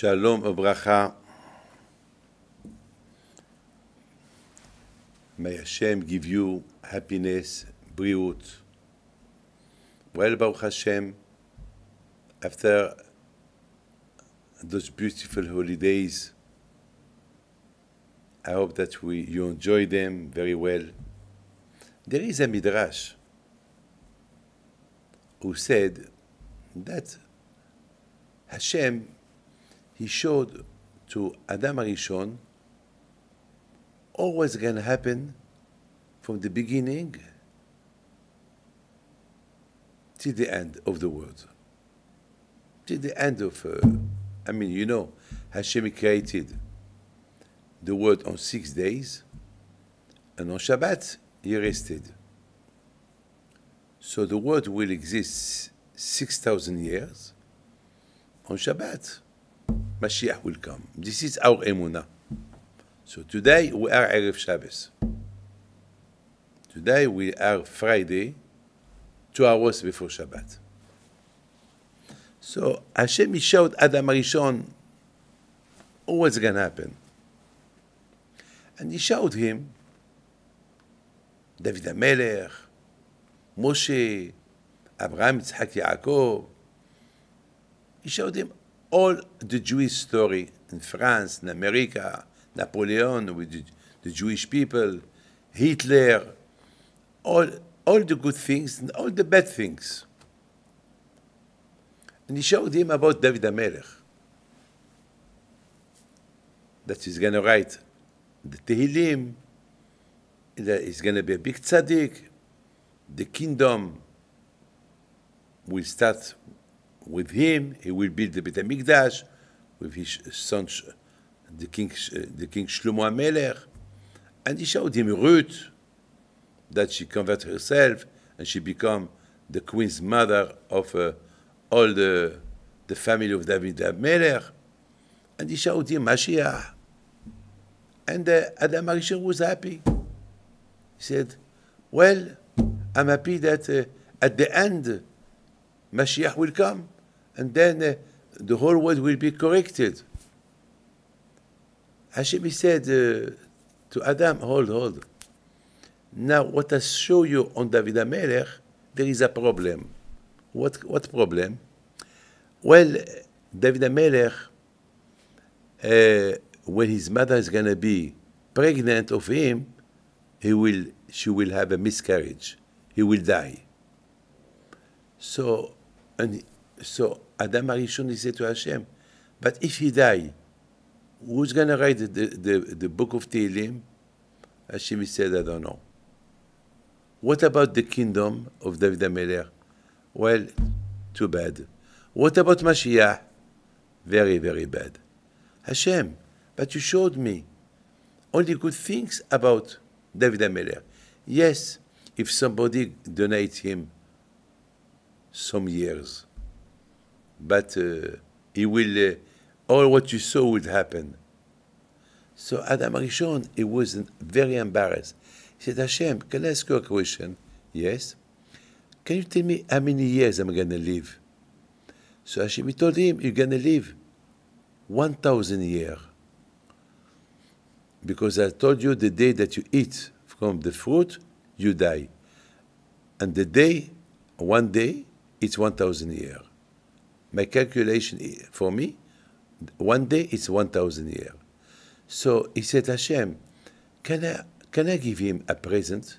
Shalom ubracha. May Hashem give you happiness, briut. Well, Baruch Hashem, after those beautiful holidays, I hope that you enjoy them very well. There is a midrash who said that Hashem, he showed to Adam HaRishon all what's going to happen from the beginning till the end of the world. Till the end of, Hashem created the world on 6 days, and on Shabbat, he rested. So the world will exist 6,000 years. On Shabbat, Mashiach will come. This is our emunah. So today we are Erev Shabbos. Today we are Friday, 2 hours before Shabbat. So Hashem showed Adam HaRishon what's going to happen. And he showed him David HaMelech, Moshe, Abraham, Yitzhak, Yaakov. He showed him all the Jewish story in France, in America, Napoleon with the Jewish people, Hitler, all the good things and all the bad things. And he showed him about David HaMelech, that he's going to write the Tehillim, that he's going to be a big tzaddik, the kingdom will start with him, he will build the Beit HaMikdash with his son, the king Shlomo HaMelech, and he showed him Ruth, that she converted herself and she became the queen's mother of all the family of David HaMelech, and he showed him Mashiach, and Adam HaRishon was happy. He said, well, I'm happy that at the end Mashiach will come, and then the whole world will be corrected. Hashem said to Adam, hold. Now what I show you on David HaMelech, there is a problem. What problem? Well, David HaMelech, when his mother is going to be pregnant of him, she will have a miscarriage. He will die. So Adam HaRishon, he said to Hashem, but if he die, who's going to write the book of Tehillim? Hashem said, I don't know. What about the kingdom of David HaMelech? Well, too bad. What about Mashiach? Very, very bad. Hashem, but you showed me only good things about David HaMelech. Yes, if somebody donates him some years, but he will, all what you saw will happen. So Adam HaRishon, he was very embarrassed. He said, Hashem, can I ask you a question? Yes. Can you tell me how many years I'm going to live? So Hashem told him, you're going to live 1,000 years. Because I told you the day that you eat from the fruit, you die. And the day, one day, it's 1,000 years. My calculation for me, one day it's 1,000 years. So he said, Hashem, can I give him a present?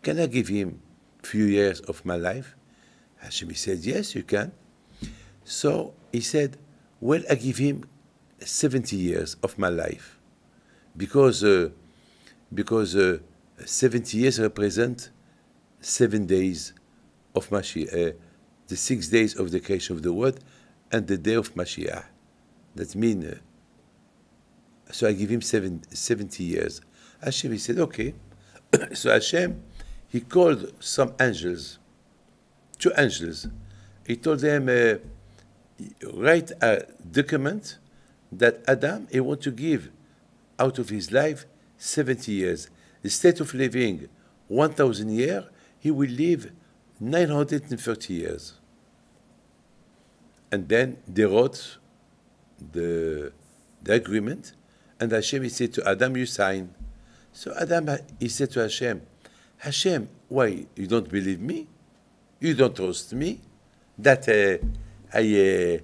Can I give him a few years of my life? Hashem said, yes, you can. So he said, well, I give him 70 years of my life. Because 70 years represent 7 days of Mashiach, the 6 days of the creation of the world, and the day of Mashiach. That means, so I give him 70 years. Hashem, he said, okay. So Hashem, he called some angels, 2 angels. He told them, write a document that Adam, he want to give out of his life 70 years. Instead of living 1,000 years, he will live 930 years. And then they wrote the agreement, and Hashem, he said to Adam, you sign. So Adam, he said to Hashem, Hashem, why, you don't believe me? You don't trust me? That I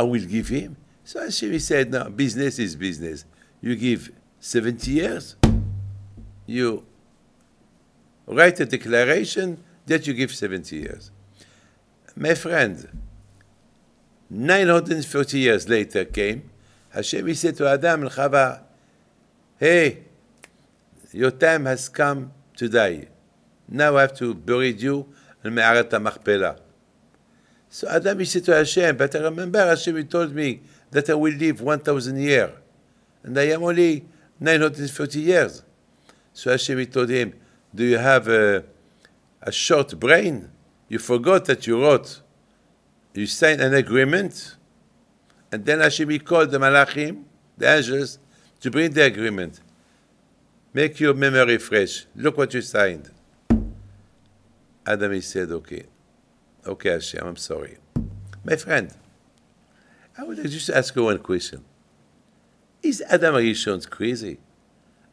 will give him? So Hashem, he said, no, business is business. You give 70 years, you write a declaration that you give 70 years. My friend, 930 years later came, Hashem, he said to Adam and Chava, hey, your time has come to die. Now I have to bury you in Me'arat HaMachpelah. So Adam, he said to Hashem, but I remember Hashem, he told me that I will live 1,000 years, and I am only 930 years. So Hashem, he told him, do you have a short brain? You forgot that you wrote, you signed an agreement, and then Hashem, he called the Malachim, the angels, to bring the agreement. Make your memory fresh. Look what you signed. Adam, he said, okay. Okay, Hashem, I'm sorry. My friend, I would like just to ask you one question. Is Adam HaRishon crazy?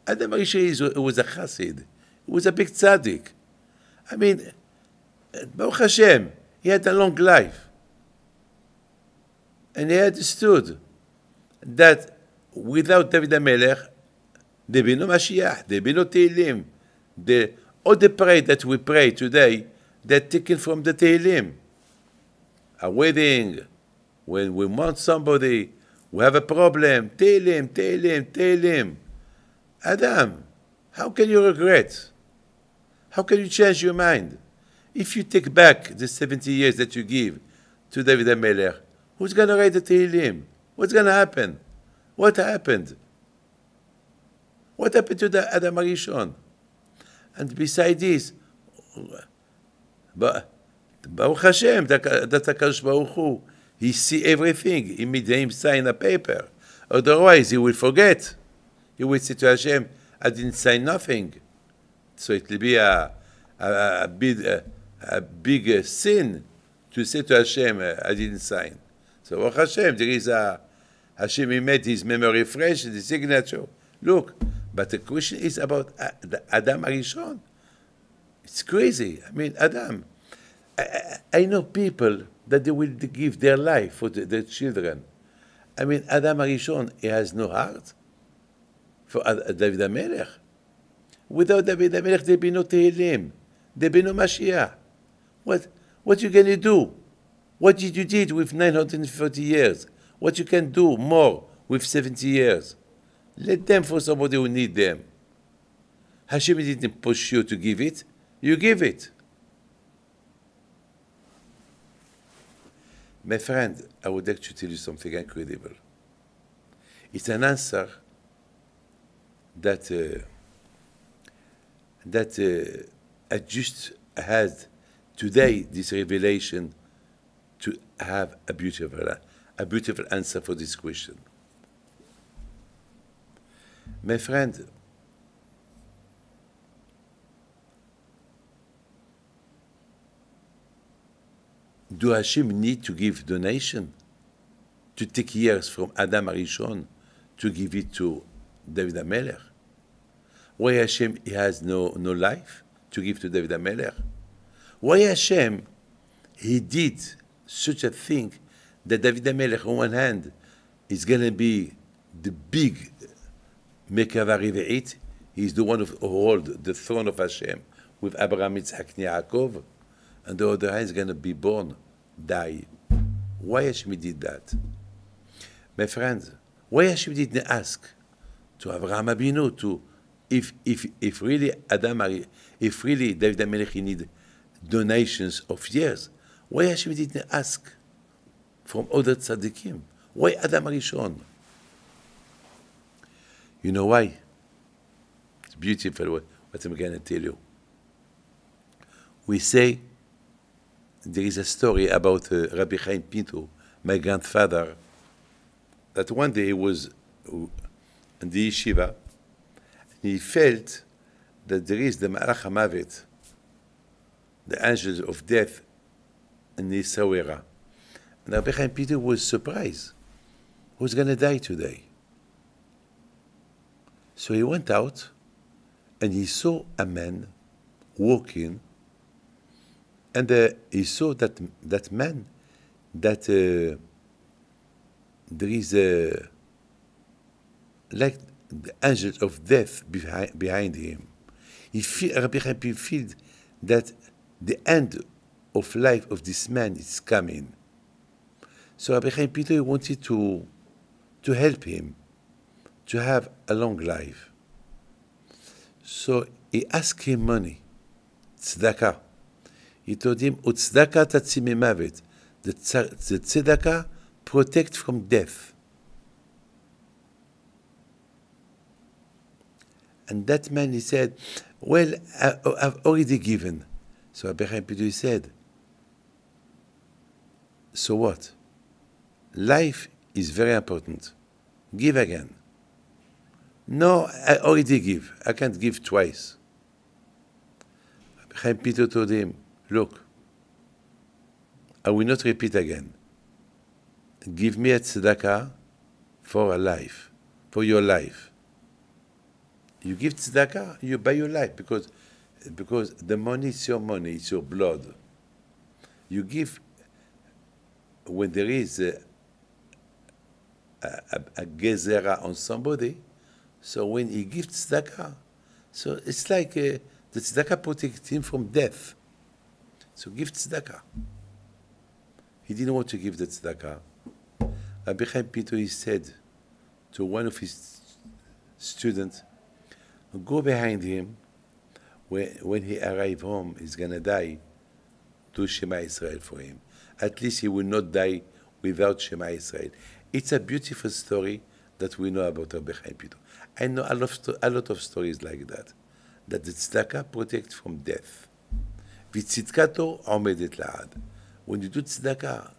Adam HaRishon was a chassid. He was a big tzaddik. I mean, Baruch Hashem, he had a long life. And he understood that without David HaMelech, there be no Mashiach, there be no Tehillim. All the prayer that we pray today, they're taken from the Tehillim. A wedding, when we want somebody, we have a problem, Tehillim, Tehillim, Tehillim. Adam, how can you regret? How can you change your mind? If you take back the 70 years that you give to David HaMelech, who's going to write the Tehillim? What's going to happen? What happened? What happened to the Adam HaRishon? And beside this, Baruch Hashem, that HaKadosh Baruch Hu, he see everything. He made him sign a paper. Otherwise, he will forget. He will say to Hashem, I didn't sign nothing. So it will be a big sin to say to Hashem, I didn't sign. So Baruch Hashem, there is Hashem, he made his memory fresh, the signature. Look, but the question is about the Adam HaRishon. It's crazy. I mean, Adam, I know people that they will give their life for their children. I mean, Adam HaRishon, he has no heart for David HaMelech. Without David HaMelech, there be no Tehillim. There be no Mashiach. What you going to do? What did you did with 930 years? What you can do more with 70 years? Let them for somebody who need them. Hashem didn't push you to give it. You give it. My friend, I would like to tell you something incredible. It's an answer that I just had today, this revelation, to have a beautiful answer for this question. My friend, do Hashem need to give donation? To take years from Adam HaRishon to give it to David HaMelech? Why Hashem he has no life to give to David HaMelech? Why Hashem he did such a thing that David HaMelech on one hand is going to be the big Mekava Reve'it, he's the one who hold the throne of Hashem with Abraham, Yitzhak, Yaakov, and the other hand is going to be born, die. Why Hashem did that? My friends, why Hashem didn't ask to Abraham Abinu to, if really if really David HaMelech need donations of years, why Hashem didn't ask from other tzaddikim? Why Adam HaRishon? You know why? It's beautiful what I'm going to tell you. We say there is a story about Rabbi Pinto, my grandfather, that one day he was in the yeshiva, and he felt that there is the Malach HaMavet, the angels of death, in the Sawera. And Rabbi Pinto was surprised. who's going to die today. So he went out and he saw a man walking, and he saw that man, that there is like the angel of death behind him. Rabbi feels that the end of life of this man is coming. So Rabbi Pinto wanted to help him to have a long life. So he asked him money, tzedakah. He told him, "Utzedakah tatzimi mavet." The tzedakah protect from death. And that man, he said, "Well, I've already given." So Rabbi Pinto said, "So what? Life is very important. Give again." "No, I already give. I can't give twice." Rabbi Pinto told him, "Look, I will not repeat again. Give me a tzedakah for a life, for your life. You give tzedakah, you buy your life, because the money is your money, it's your blood. You give when there is a gezerah on somebody, so when he gives tzedakah, so it's like the tzedakah protects him from death. So give tzedakah." He didn't want to give the tzedakah. Rabbi Pinto, he said to one of his students, "Go behind him. When he arrives home, he's going to die. Do Shema Israel for him. At least he will not die without Shema Israel." It's a beautiful story that we know about Rabbi Pinto. I know a lot of stories like that the tzedakah protects from death. V'tzidkato omedet la'ad. When you do tzedakah,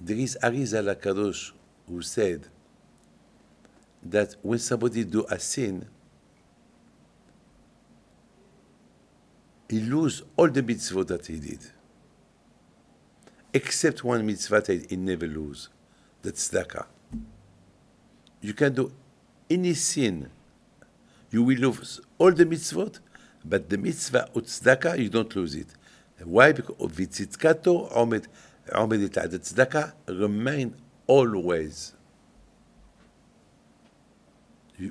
there is Arizal HaKadosh who said that when somebody do a sin, he lose all the mitzvot that he did, except one mitzvah that he never lose, the tzedakah. You can do any sin, you will lose all the mitzvot, but the mitzvah of tzedakah, you don't lose it. Why? Because v'tzidkato omedet la'ad. The tzedakah remain always.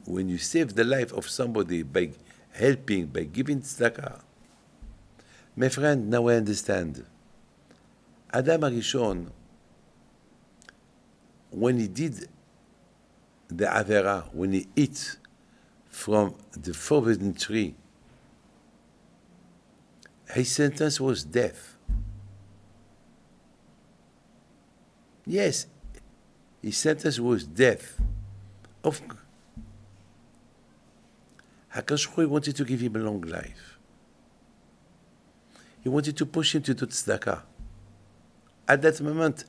When you save the life of somebody by helping, by giving tzedakah, my friend, now I understand. Adam HaRishon, when he did the avera, when he ate from the forbidden tree, his sentence was death. Yes, his sentence was death. HaKadosh Baruch Hu wanted to give him a long life. He wanted to push him to do tzedakah. At that moment,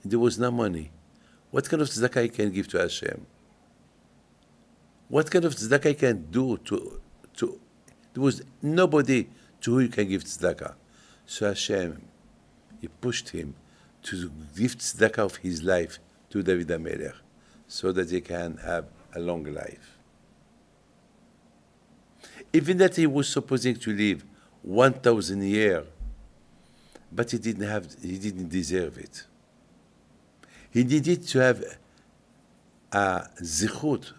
there was no money. What kind of tzedakah he can give to Hashem? What kind of tzedakah he can do to there was nobody to who you can give tzedakah. So Hashem, he pushed him to give tzedakah of his life to David HaMelech, so that he can have a long life. Even that he was supposing to live 1,000 years, but he didn't deserve it. He needed to have a zichut.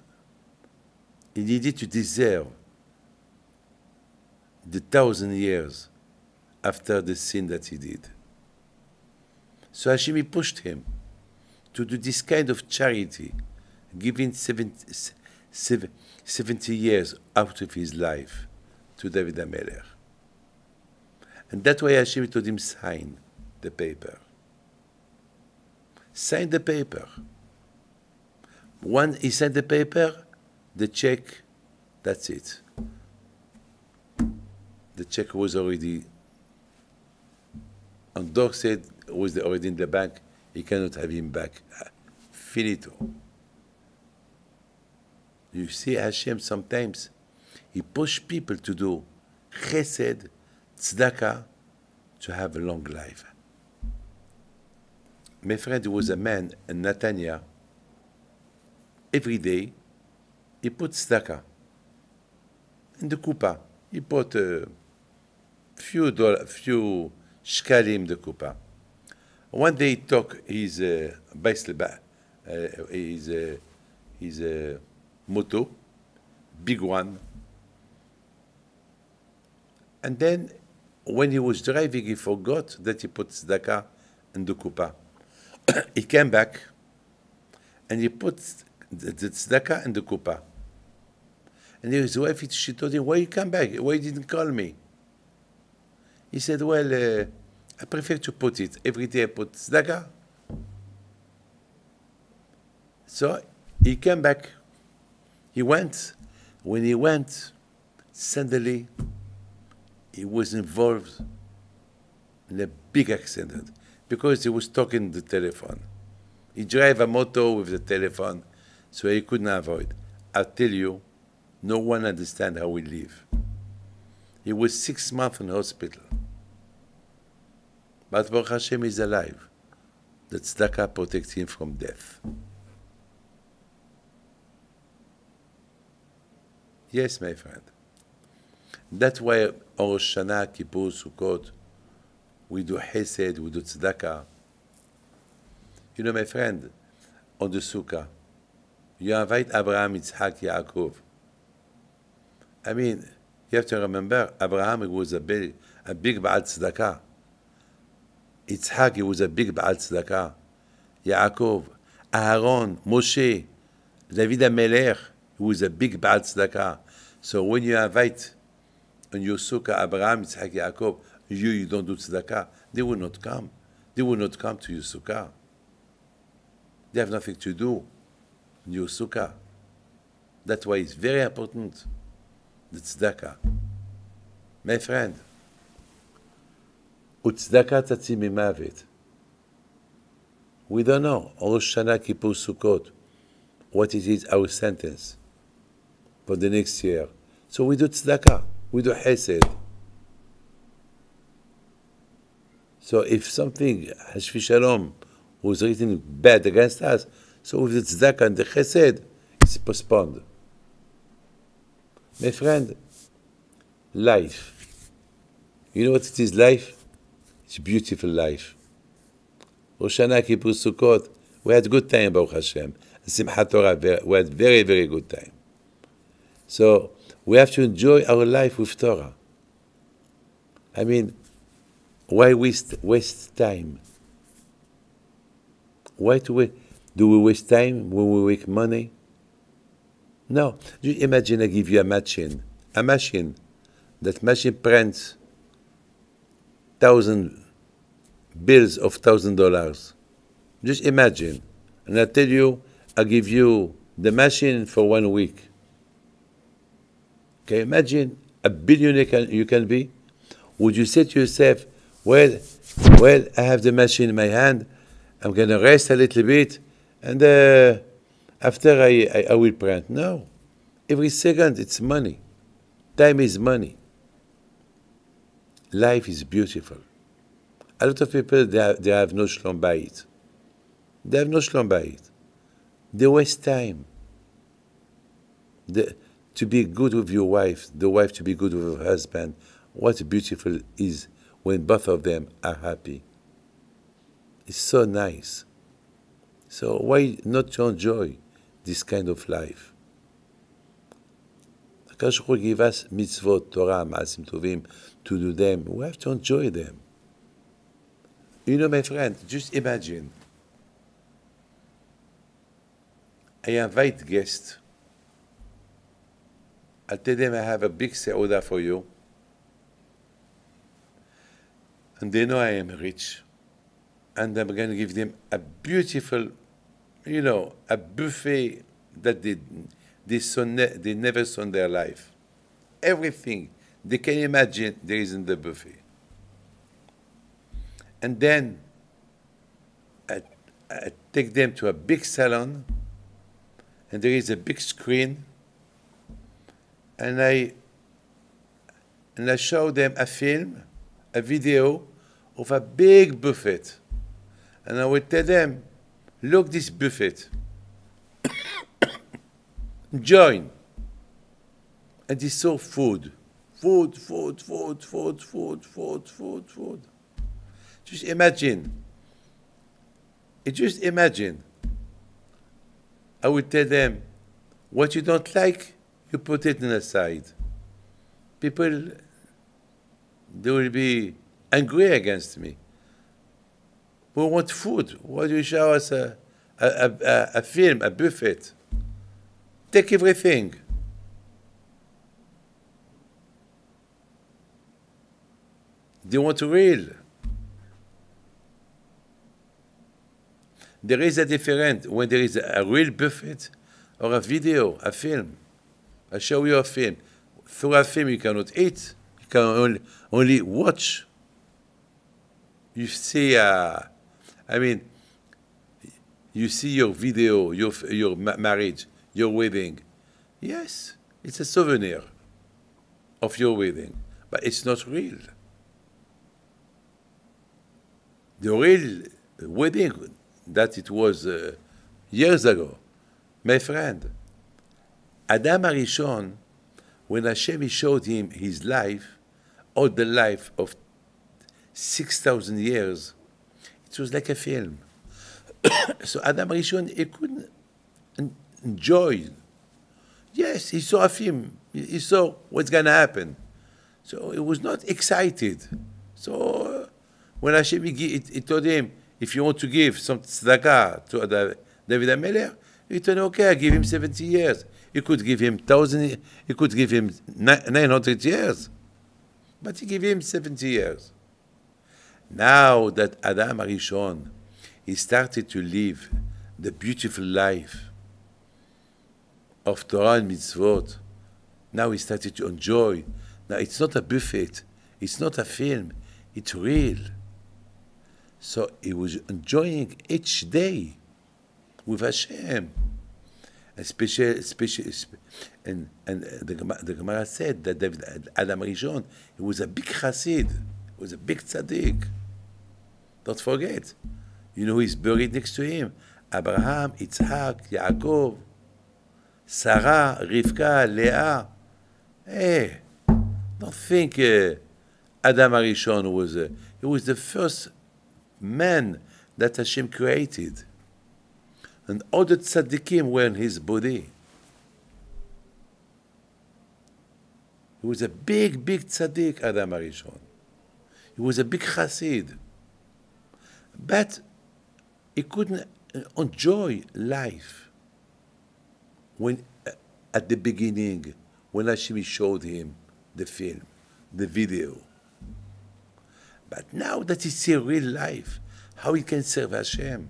He needed to deserve the 1,000 years after the sin that he did. So Hashem pushed him to do this kind of charity, giving 70 years out of his life to David HaMelech. And that's why Hashem told him, sign the paper. Sign the paper. When he signed the paper, the check, that's it. The check was already, and Dog said, was already in the bank, he cannot have him back. Finito. You see, Hashem sometimes, he pushes people to do chesed, tzedakah, to have a long life. My friend, there was a man in Chananya. Every day, he put tzedakah in the kupa. He put a few shkalim in the kupa. One day he took his moto, big one, and then when he was driving, he forgot that he put tzedakah in the kupa. He came back and he put the tzedakah in the kupa. And his wife, she told him, why you come back? Why you didn't call me? He said, well, I prefer to put it. Every day I put tzedakah. So he came back. He went. When he went, suddenly he was involved in a big accident because he was talking the telephone. He drive a motor with the telephone, so he couldn't avoid. I'll tell you, no one understands how we live. He was 6 months in hospital. But Baruch Hashem is alive. The tzedakah protects him from death. Yes, my friend. That's why Rosh Hashanah, Kippur, Sukkot, we do Hesed, we do tzedakah. You know, my friend, on the Sukkah, you invite Abraham, Yitzhak, Yaakov. I mean, you have to remember, Abraham was a big Ba'al Tzedakah. Yitzhak, he was a big Ba'al Tzedakah. Yaakov, Aaron, Moshe, David HaMelech, he was a big Ba'al Tzedakah. So when you invite on your Sukkah, Abraham, Yitzhak, Yaakov, you don't do Tzedakah, they will not come. They will not come to your Sukkah. They have nothing to do in your Sukkah. That's why it's very important, the tzedakah. My friend, u'tzedakah tatzil mimavet. We don't know, Rosh Hashanah, Kippur, Sukkot, what it is, our sentence for the next year. So we do tzedakah, we do hesed. So if something, Hashvi Shalom, was written bad against us, so with the tzedakah and the chesed, it's postponed. My friend, life. You know what it is, life? It's beautiful life. Rosh Hashanah, Kippur, Sukkot, we had good time, Baruch Hashem. Simchat Torah, we had very, very good time. So we have to enjoy our life with Torah. I mean, why waste time? Why do we waste time when we make money? No. Just imagine I give you a machine that machine prints 1,000 bills of $1,000. Just imagine. And I tell you, I give you the machine for 1 week. Okay, imagine a billionaire you can be. Would you say to yourself, well, I have the machine in my hand, I'm going to rest a little bit, and after I will print? No. Every second, it's money. Time is money. Life is beautiful. A lot of people, they have no shlom bayit. They have no shlom bayit. They waste time. To be good with your wife, the wife to be good with her husband, what beautiful is when both of them are happy. It's so nice. So why not to enjoy this kind of life? HaKadosh Baruch Hu give us mitzvot, Torah, ma'asim tovim, to do them. We have to enjoy them. You know, my friend, just imagine. I invite guests. I tell them I have a big seudah for you. And they know I am rich. And I'm going to give them a beautiful, a buffet that they never saw in their life. Everything they can imagine there is in the buffet. And then I take them to a big salon, and there is a big screen, and I show them a film, a video of a big buffet. And I would tell them, look this buffet. Join. And they saw food. Food. Just imagine. Just imagine. I would tell them, what you don't like, you put it on the side. People, they will be angry against me. We want food. Why do you show us a film, a buffet? Take everything. They want real. There is a difference when there is a real buffet or a video, a film. I show you a film. Through a film you cannot eat. You can only watch. You see, you see your video, your marriage, your wedding. Yes, it's a souvenir of your wedding, but it's not real. The real wedding that it was years ago, my friend, Adam HaRishon, when Hashem showed him his life, all the life of 6,000 years, it was like a film. So Adam HaRishon, he couldn't enjoy. Yes, he saw a film. He saw what's going to happen. So he was not excited. So when Hashem he told him, if you want to give some tzedakah to David HaMelech, he told him, okay, I give him 70 years. He could give him 1,000, he could give him 900 years. But he gave him 70 years. Now that Adam HaRishon, he started to live the beautiful life of Torah and mitzvot, now he started to enjoy. Now it's not a buffet, it's not a film, it's real. So he was enjoying each day with Hashem. And the Gemara said that Adam HaRishon, he was a big chassid, he was a big tzaddik. Don't forget, you know who is buried next to him? Abraham, Yitzhak, Yaakov, Sarah, Rivka, Leah. Hey, don't think Adam HaRishon was he was the first man that Hashem created. And all the tzaddikim were in his body. He was a big tzaddik, Adam HaRishon. He was a big chassid. But he couldn't enjoy life when, at the beginning, when Hashem showed him the film, the video. But now that he sees real life, how he can serve Hashem.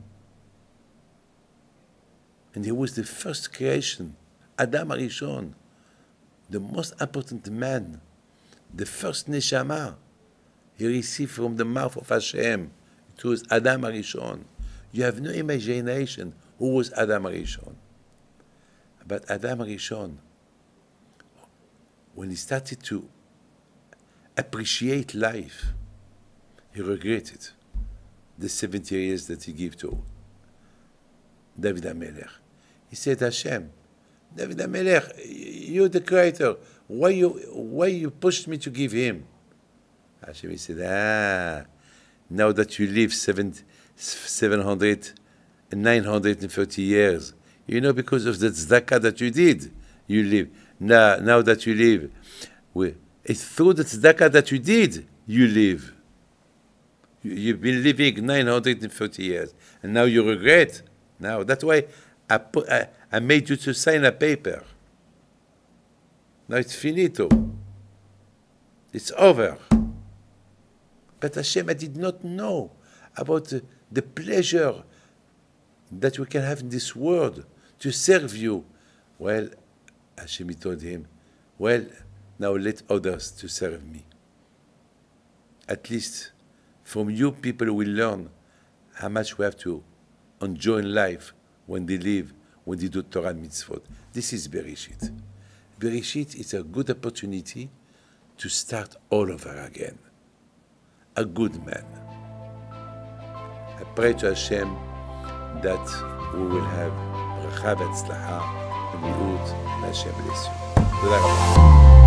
And he was the first creation, Adam HaRishon, the most important man, the first neshama he received from the mouth of Hashem. It was Adam HaRishon. You have no imagination who was Adam HaRishon. But Adam HaRishon, when he started to appreciate life, he regretted the 70 years that he gave to David HaMelech. He said, Hashem, David HaMelech, you're the creator. Why you pushed me to give him? Hashem, he said, now that you live 930 years, you know, because of the tzedakah that you did, you live. Now that you live, it's through the tzedakah that you did, you live. You've been living 930 years, and now you regret. Now, that's why I made you to sign a paper. Now it's finito. It's over. But Hashem, I did not know about the pleasure that we can have in this world to serve you. Well, Hashem told him, well, now let others to serve me. At least from you people will learn how much we have to enjoy life when they live, when they do Torah and mitzvot. This is Bereshit. Bereshit is a good opportunity to start all over again. A good man. I pray to Hashem that we will have ברכה והצלחה ובריאות, והשם bless you. תודה רבה.